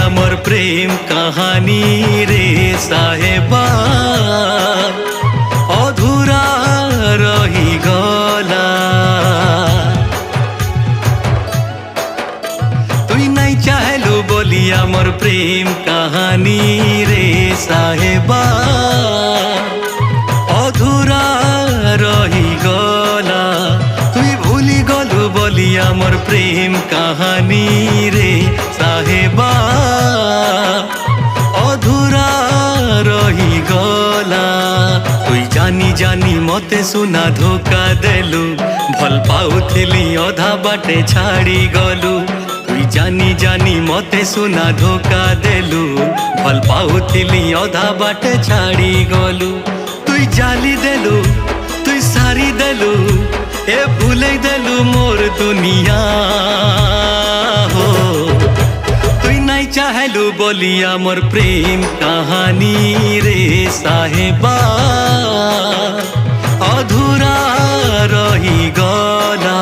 আমার প্রেম কাহানি রে সাহেবা অধুরা রহি গলা। তুই নাই চাহেলু বলি আমার প্রেম কাহানি রে সাহেবা অধুরা রহি গলা। তুই ভুলি গলু বলি আমার প্রেম কাহানি রে সাহেবা অধুরা রহি গলা। তুই জানি জানি মতে সুনা ধোকা দেলু ভাল পাউଥିଲି অধা বাটে ছাড়ি গলু। তুই জানি জানি মতে সুনা ধোকা দেলু ভাল পাউଥିଲି অধা বাটে ছাড়ি গলু। তুই জালি দেলু তুই সারি দেলু এ ভুলে দেলু মোর দুনিয়া হো। তুই নাই চাহেলু বলি আমার প্রেম কাহানি রে সাহেবা অধুরা রহি গলা।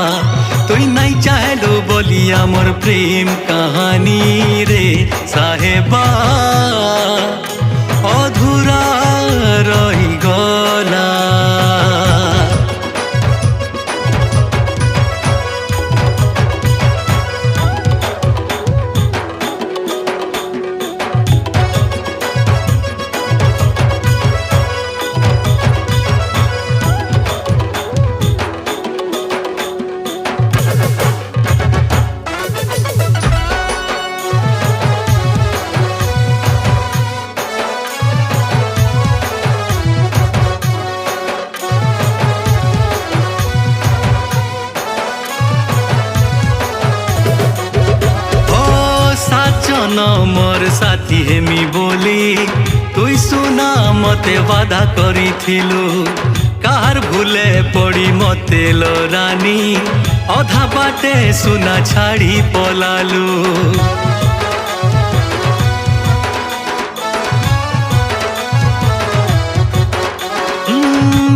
তুই নাই চাহেলু বলি আমার প্রেম কাহানি রে সাহেবা অধুরা রহি গলা। মোর সাথী হেমি বলি তুই সুনা মতে বাধা করিথিলু। কাহার ভুলে পড়ি মতে লো রানী অধা বাটে সুনা ছাড়ি পলালু।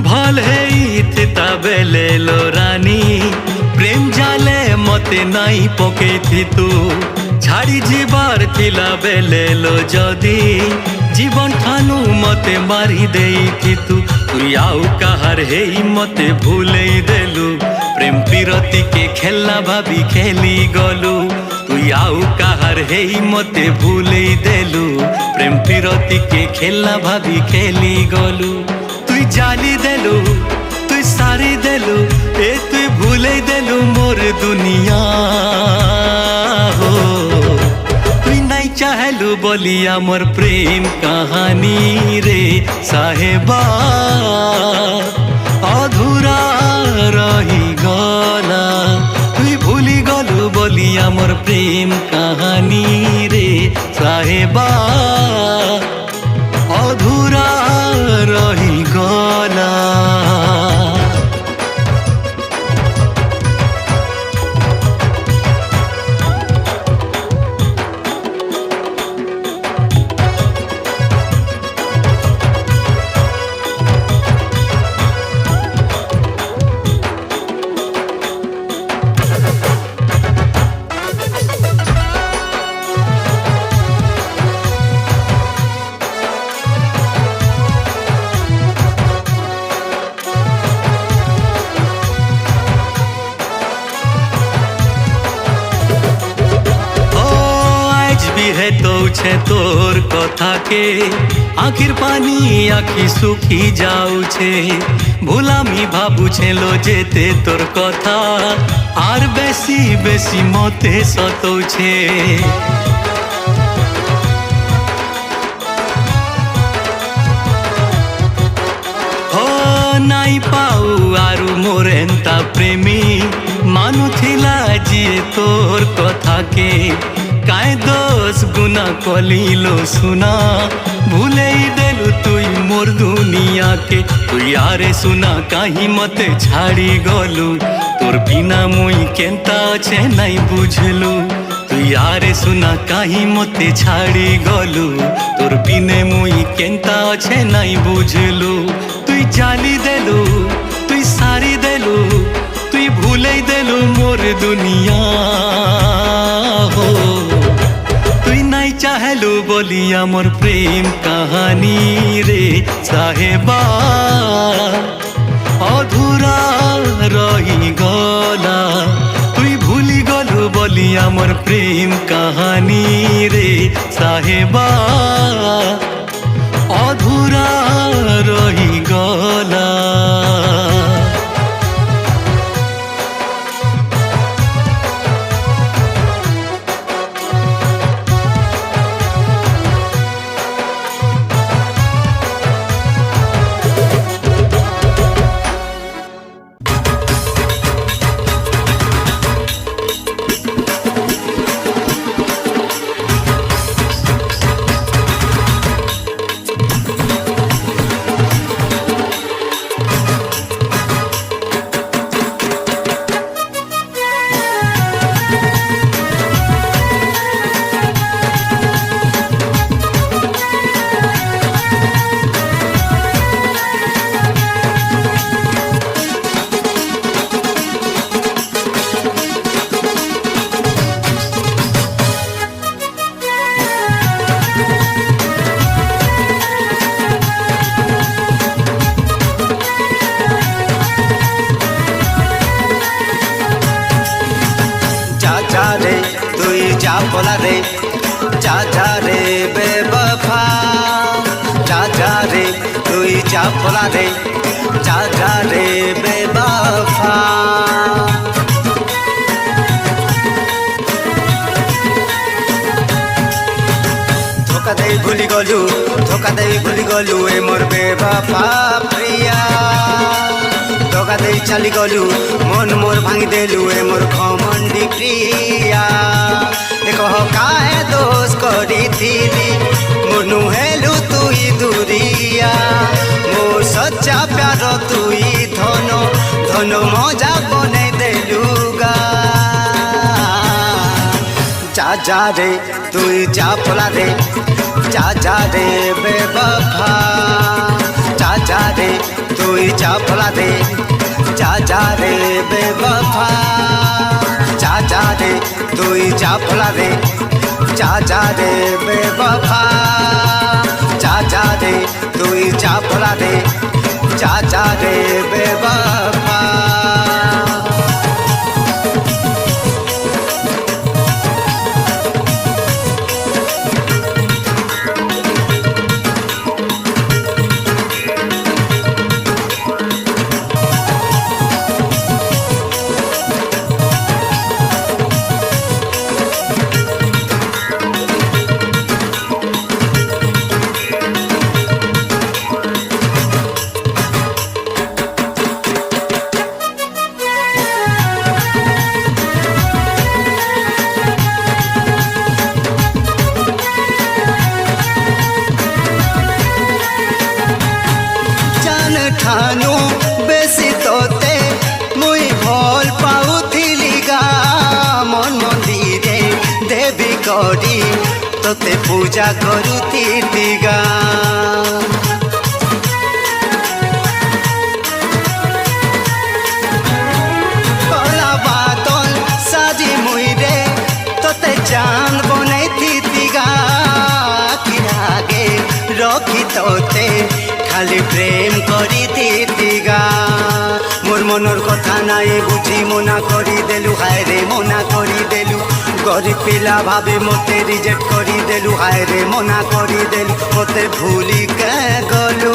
ভাল হেইথিতা বেলে লো রানী প্রেম জালে মতে নাই পকেইথিতু। ছাড়ি ଯିବାର ଥିଲା ବେଲେ लो ଯଦି জীবন ଠାନୁ মতে মারি ଦେଇଥିତୁ। তুই ଆଉ কাহার হেই মতে ভুলেই দেলু প্রেম বিরতি কে খেলা ভাবি খেলি গলু। তুই ଆଉ কাহার হেই মতে ভুলেই দেলু প্রেম বিরতি কে খেলা ভাবি খেলি গলু। তুই জালি দেলু তুই সারি দেলু এ তুই ভুলেই দেলু মোর দুনিয়া হো। চাহেলু বলি আমার প্রেম কাহানি রে সাহেবা অধুরা রহি গলা। তুই ভুলি গলু বলি আমার প্রেম কাহানি রে সাহেবা অধুরা রহি গলা। হেতৌছে তোর কথাকে আখির পানি আখি শুখি যাউছে। ভুলামি ভাবুছে লো যেতে তোর কথা আর বেশি বেশি মতে সতৌছে নাই পাউ আরু মোর এন্তা প্রেমী মানুথিলা যিয়ে তোর কথাকে কায় দোষ গুনা কলিলো সুনা ভুলেই দেলু তুই মোর দুনিয়াকে তুই আরে সুনা কাহি মতে ছাড়ি গলু তোর বিনা মুই কেনতা আছে নাই বুঝলু তুই আরে সুনা কাহি মতে ছাড়ি গলু তোর বিনে মুই কেনতা আছে নাই বুঝলু তুই চালি দেলু তুই সারি দেলু তুই ভুলেই দেলু মোর দুনিয়া হো তুই নাই চাহেলু বলিয়া মোর প্রেম কাহানি রে সাহেবা অধুরা রহি গলা তুই ভুলি গলু বলিয়া মোর প্রেম কাহানি রে সাহেবা অধুরা রহি গলা जा बोला रे जा जा रे बेवफा जा जा रे तू जा बोला रे जा जा रे बेवफा धोखा दे भूली गलु ए मोर बेवफा प्रिया धोखा दे चली गलु मन मोर भांगी देलु ए मोर घमंडी प्रिया कह काहे दोष करी थी मोनू हेलु तुई दूरिया मोर सच्चा प्यार तुई धन धन मजा बने देलुगा जा जा रे तुई जा पला रे जा जा रे बेवफा जा जा रे तुई जा पला रे जा जा रे बेवफा जा जा रे तुई जा पला रे जा जा रे बेवफा जा जा रे तुई जा पला रे जा जा रे बेवफा ठानु बेसी तोते मुई भल पाउथिली गा मन मंदिरे देवी करी तोते पूजा करुथिली गा कला बादल साजी मुई रे तोते चांद बनैथी गा कि आगे रखी तोते खाली प्रेम करी दीगा मोर मनर कथा नाई बुझी मना करी देलु हाय रे मना करी देलु गरीब पिला भाभी मते रिजेक्ट करी देलु हाय रे मना करी देलु मते भूली के गलु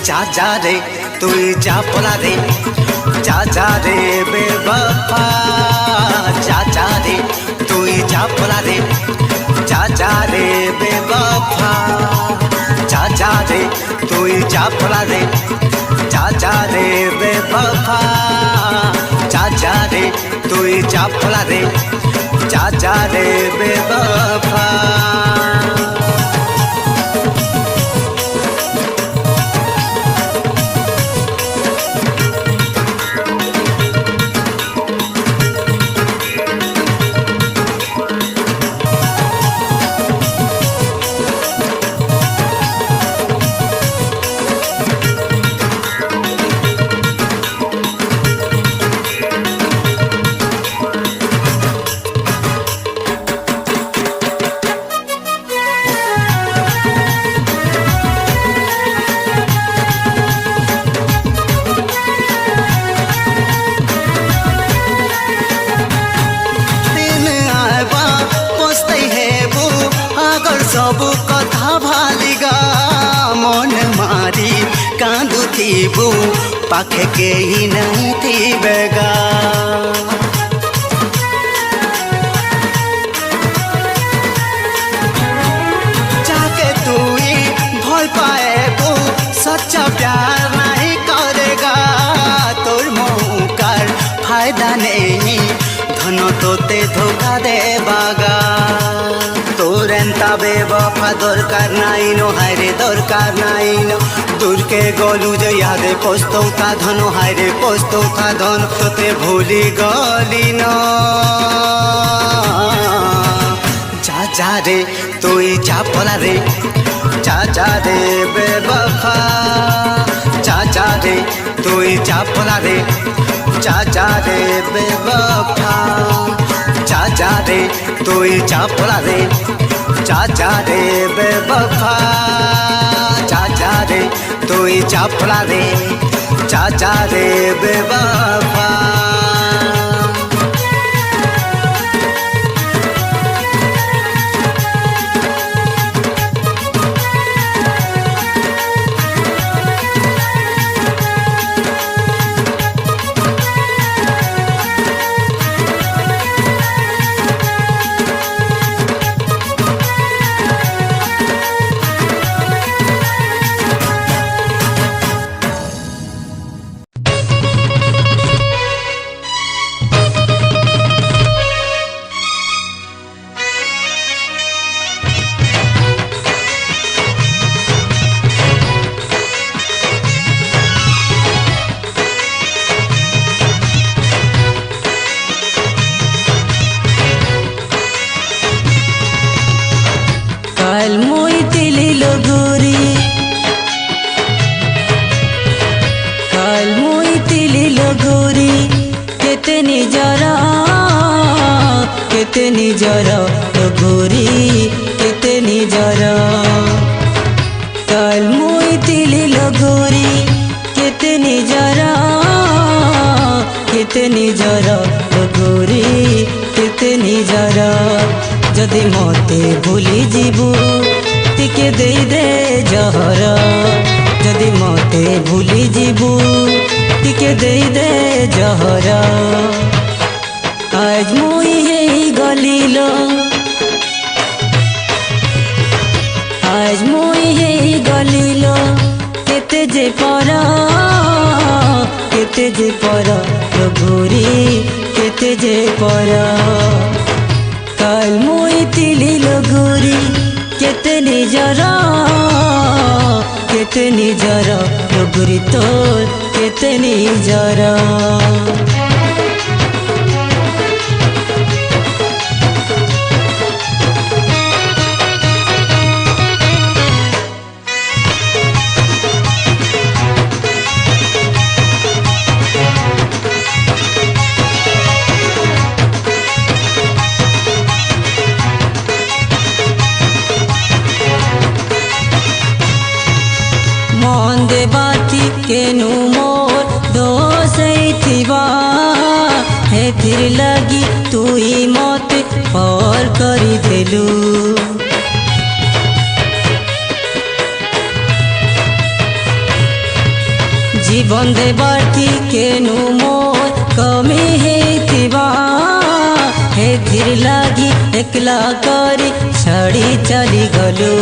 जा जा रे तुई जा पला रे যা যা রে বেবফা যা যা রে তুই যা পলা রে যা যা রে বেবফা যা যা রে তুই যা পলা রে যা যা রে বেবফা যা যা রে তুই যা পলা রে যা যা রে বেবফা सबु कथा भालिगा मन मारी कांदुथिबु पाखे के ही नहीं थिबेगा जाके तुई भल पाएबु सच्चा प्यार नहीं करेगा तोर मौकार फायदा नहीं धन तोते धोखा देबागा তোর এন্তা বেবফা দরকার নাই নো হায়রে দরকার নাই নো দূরকে গলু যে ইয়াদে পস্তৌতা ধন হায়রে পস্তৌতা ধন তোতে ভুলি গলি ন যা যা রে তুই যা পলা রে যা যা রে বেবফা যা যা রে তুই যা পলা রে যা যা রে বেবফা যা যা রে তুই যা পলা রে যা যা রে বেবফা যা যা রে তুই যা পলা রে যা যা রে বেবফা निजर गोरी केते निजर काल मुई तिली लगोरी केते निजर गोरी केते निजर जदि मते भूली जीवु टिके दे दे जहर जदि मते भूली जीवु टिके दे दे जहर आज मुई गलिल आज मुई गलिल केते जे पर गोरी केते जे पर काल मुई तिली गोरी केते निजर गोरी तोर केते निजर मन देबाती केनु मोर दोष थिबा हेथिर लगी तुई मते पर करी देलु जीवन देबाती केनु मोर गलु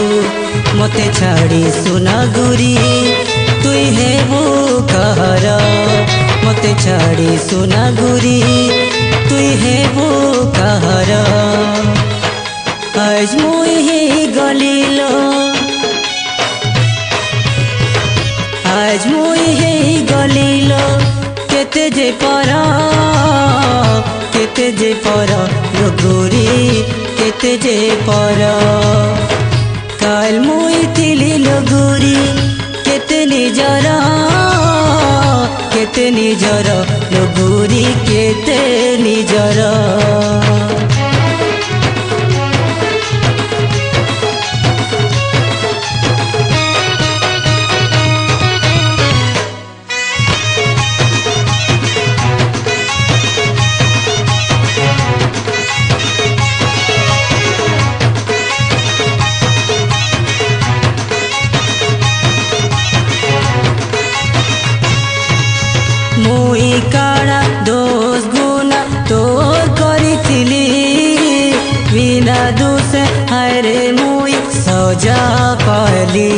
मते छाड़ी सुना गुरी तुई हेबु कहर मते छाड़ी सुना गुरी तुई हेबु कहर आज मुई हे गलिलो आज मुई हे गलिलो केते जे पर लगुरी केते जे पर काल मुई थिली लगुरी केते निजर लगुरी केते निजर मुई काड़ा दोष गुना तोर करिथिली बिना दोष हायरे मुई सजा पाली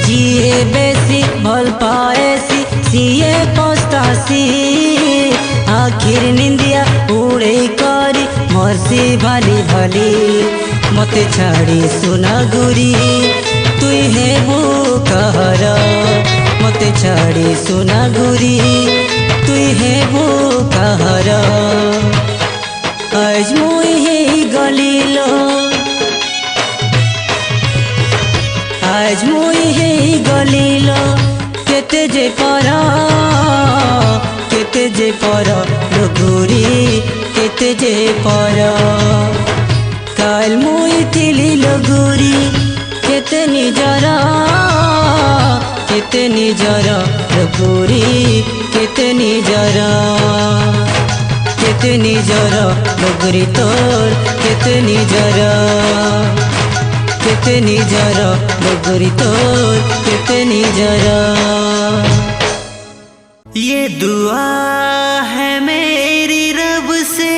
जिए बेसी भल पाएसी सिए पस्तासी आखिर निंदिया उड़े करी मरसी भाली भाली मते छाड़ी सुना गुरी तुई हेबु कहर मते छाड़ी सुना गुरी तुई हेबु कहर आज मुई हे गलिलो आज मुई हे गलिलो केते जे पर लगुरी केते जे पर काल मुई थिली लगुरी केते निजर लगुरी केते निजर लगुरी तोर केते निजर लगुरी तोर केते निजर ये दुआ है मेरी रब से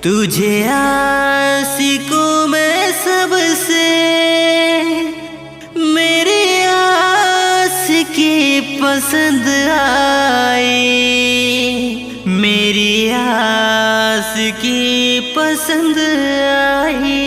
तुझे आशिकों में सबसे मेरी आशिकी पसंद आई मेरी आशिकी पसंद आई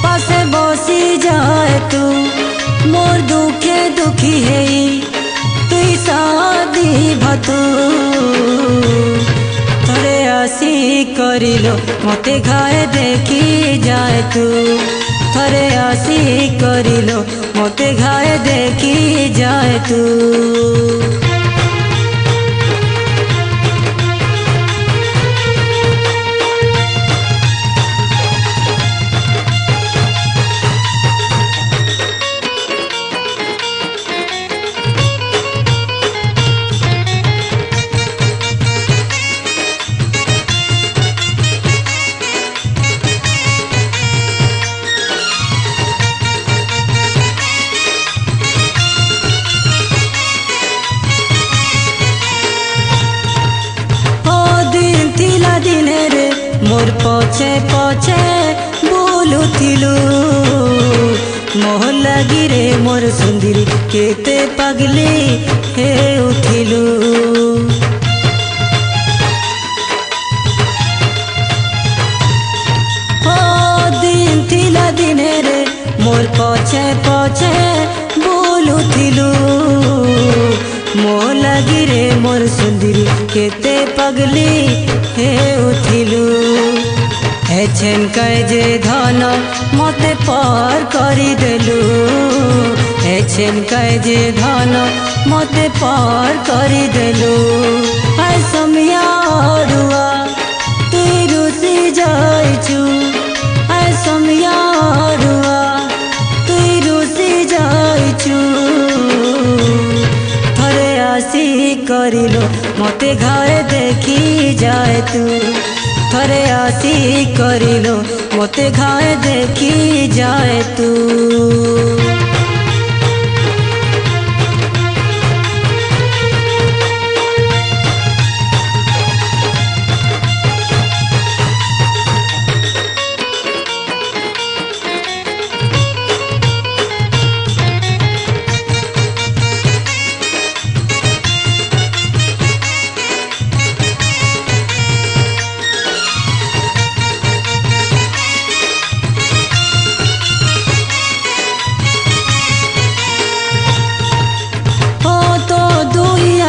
पासे बसी जाए तू मोर दुखे दुखी है तुई शादी भतू थोड़े आसी करिलो मते घाए देखी जाए तू थोड़े आसी करिलो मते घाए देखी जाए तू मोर पछे पछे बोलुथिलु मोह लगी रे मोर सुंदरी केते पगली हे उठिलु ओ दिन थिला दिने रे मोर पछे पछे बोलुथिलु मोह लगी रे मोर सुंदरी केते पगली हे उठिलु হেছেন কয় যে ধন মতে পর করি দেলু হেছেন কয় যে ধন মতে পর করি দেলু আই সমিয়া অড়ুয়া তুই রুসি যাইছু আই সমিয়া অড়ুয়া তুই রুসি যাইছু থরে আসি করিলো মতে ঘরে দেখি যায় তু থরে আসি করিলো মতে ঘরে দেখি যায় তু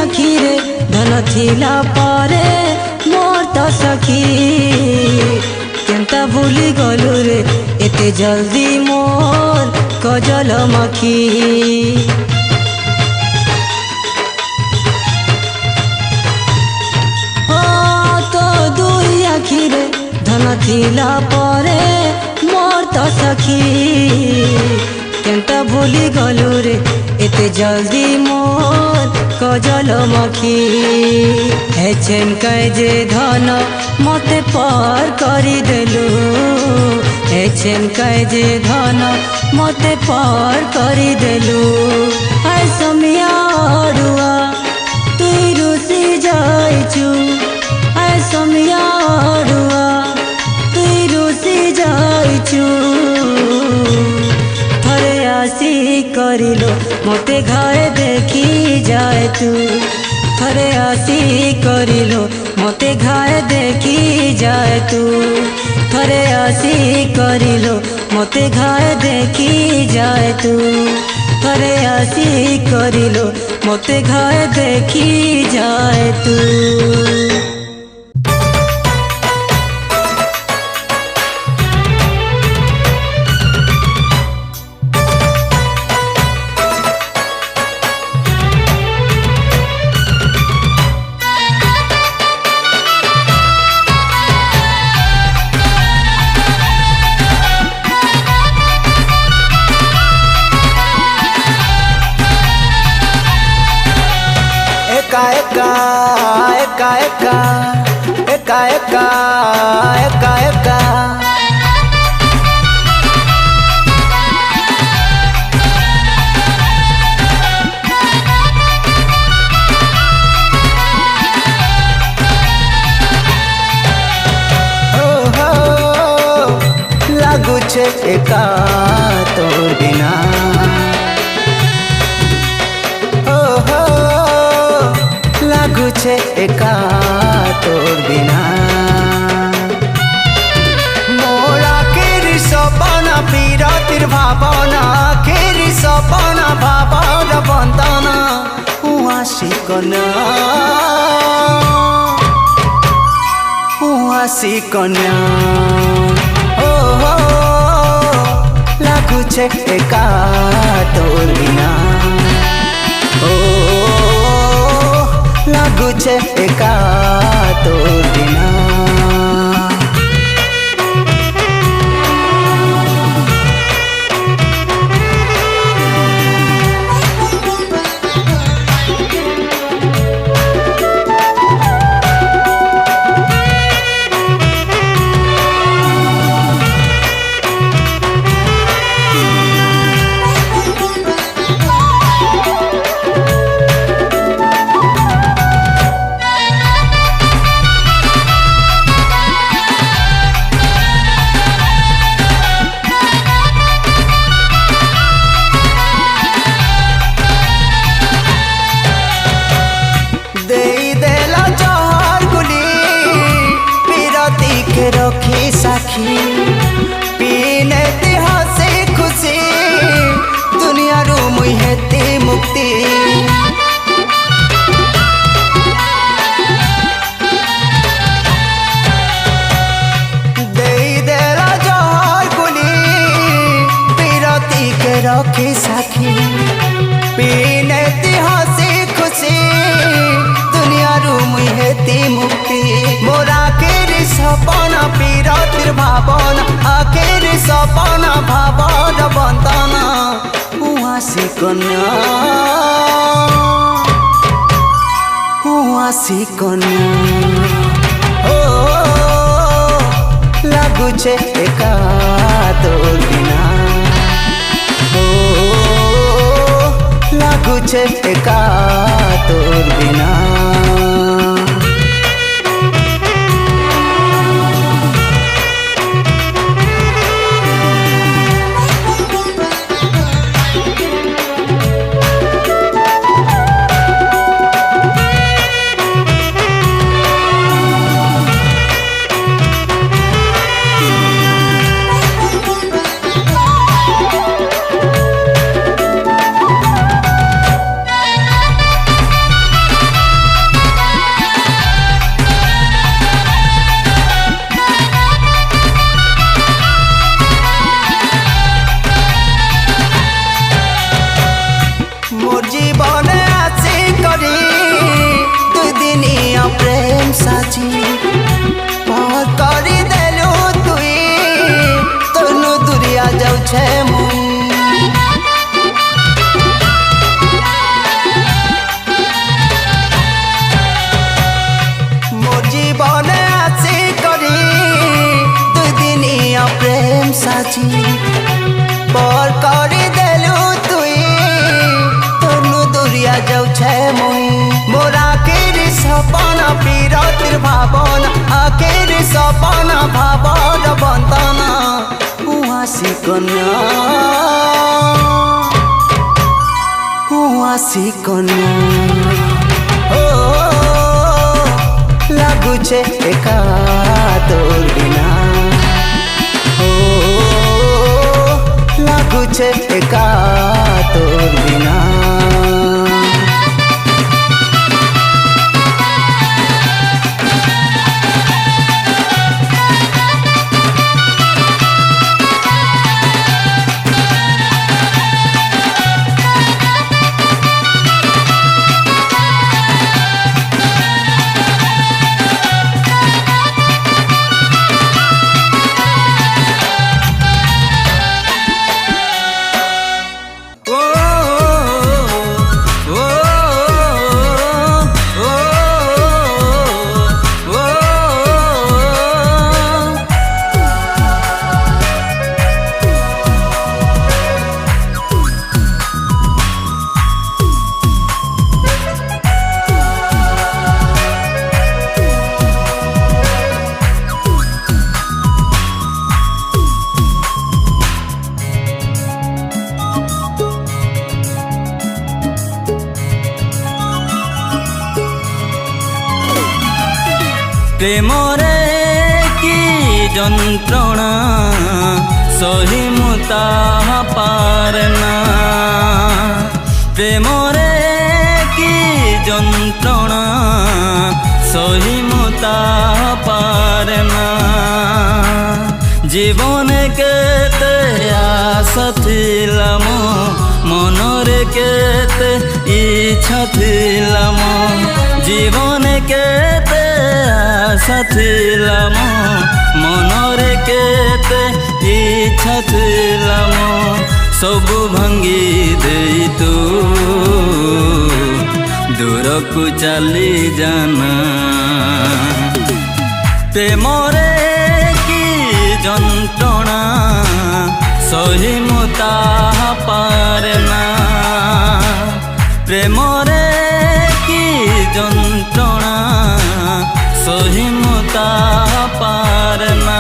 আখিরে ধন থিলা পরে মোর তো সখী কেনতা ভুলি গলু রে এতে জলদি মোর কজল মাখি তো দুই আখিরে ধন থিলা পরে মোর তো সখী কেনতা ভুলি গলু রে এতে জলদি মোর কজল মাখি হেছেন কয় যে ধন মতে পর করি দেলু হেছেন কয় যে ধন মতে পর করি দেলু আই সমিয়া অড়ুয়া তুই রুসি যাইছু আই সমিয়া অড়ুয়া তুই রুসি যাইছু থরে আসি করিলো মতে ঘরে দেখি যায় তু থরে আসি করিলো মতে ঘরে দেখি যায় তু থরে আসি করিলো মতে ঘরে দেখি যায় তু থরে আসি করিলো মতে ঘরে দেখি যায় তু एका एका एका एका एका एका लागू छे एका तोर बिना लागू छे एका तोर बिना मोरा केरी सपना पीरातिर भावना केरी सपना भावना बंदना हुआसी कना हुआसी कना लागू छे एका तोर बिना लागू छे एका तोर बिना रखी साखी पीने हसे खुशी दुनिया रू मुई हेती मुक्ति दे एमिति मुक्ति मोर आखिर सपन पीरतिर भावन आखिर सपन भावन बंधन उआसी कन्या उआसी कन्या लागुछे एका तोर बिना लागुछे एका तोर बिना प्रेम साची और करी देलू तुई तनु दुरिया जाऊ छे मुई मोर जीवन आसी करी दुई दिनिया प्रेम साची और करी देलू तुई तनु दुरिया जाऊ छे मुई मोर आखिर सपन पीरतिर भावन आखिर सपन भावन बंधन उआसी कन्या उआसी कन्या लागुछे एका तोर बिना लागुछे एका तोर बिना प्रेमरे की যন্ত্রণা সহিমুতা পারনা প্রেমরে কি যন্ত্রণা সহিমুতা পারনা জীবনে কেতে আশা ଥିଲା ମୋ মনরে কেতে ইচ্ছা ଥିଲା ମୋ জীবনে কেতে আশা ଥିଲା ମୋ মনরে কেতে ইচ্ছা ଥିଲା ମୋ ସବୁ ଭାଙ୍ଗି ଦେଇ ତୁ ଦୂରକୁ ଚାଲି ଯାନା ପ୍ରେମରେ କି ଯନ୍ତ୍ରଣା ସହି ମୁଁ ତାହା ପାରେନା ପ୍ରେମରେ କି ଯନ୍ତ୍ରଣା ସହି ମୁଁ ତାହା ପାରେନା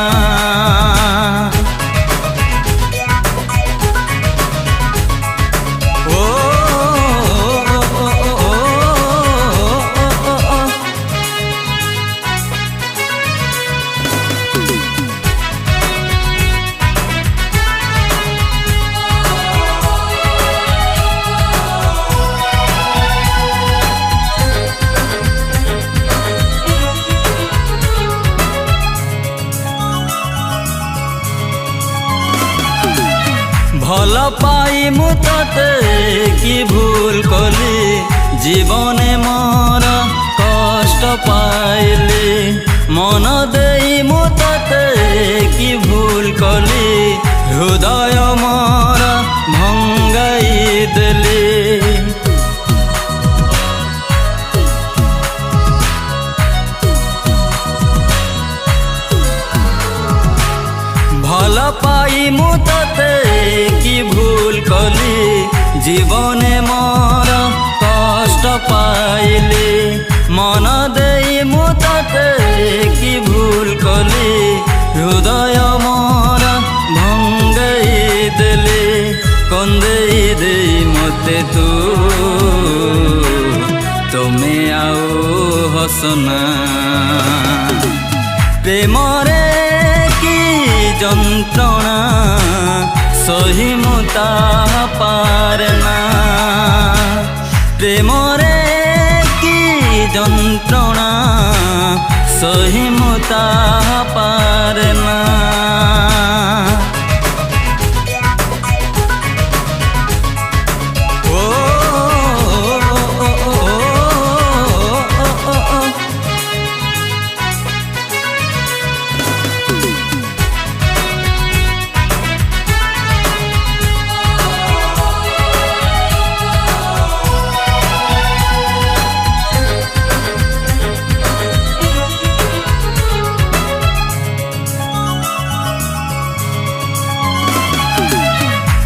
भल पाई मु तते कि भूल कली जीवने मोर कष्ट पाई মন দেই মু তোতে কি ভুল কলি হৃদয় মোর ভঙ্গাই দেলি ভাল পাই মু তোতে কি ভুল কলি জীবনে মোর কষ্ট পাইলি মন দেই মু তোতে কি ভুল কলি হৃদয় মোর ভঙ্গাই দেলি কন্দেই দেই মতে তুমি আউ হসনা প্রেমরে কি যন্ত্রণা সহি মু তাহা পারে না প্রেমরে কি যন্ত্রণা সহি মু তাহা পারে না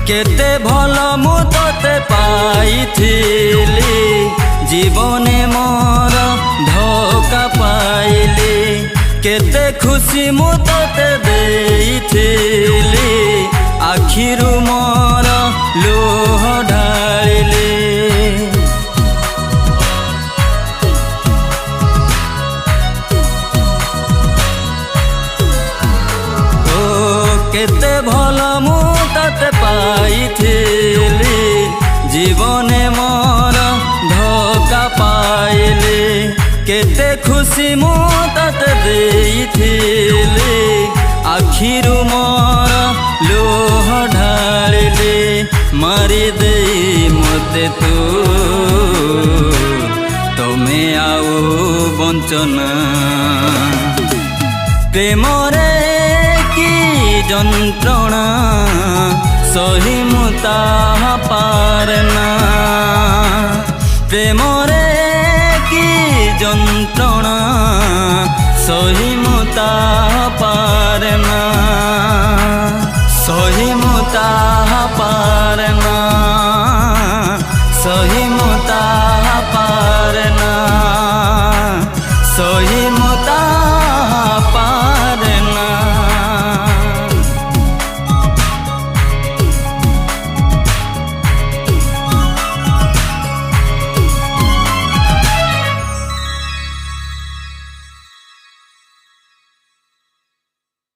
কেতে ভাল মু তোতে পাইছিলি জীবনে মোর ধোকা পাইলি কেতে খুশি মু তোতে দেইছিলি আখিরু মোর লুহ ঢালিলি কেতে ভাল মু তোতে পাইছিলি জীবনে মোর ধোকা পাইলি কেতে খুশি মু তোতে দেইছিলি আখিরু মোর লুহ ঢালিলি মারি দেই মতে তুমি আউ বঞ্চনা প্রেমরে কি যন্ত্রণা সহি মু তাহা পারে না প্রেমরে কি যন্ত্রণা সহি মু তাহা পারে না সহি মু তাহা পারে না সহি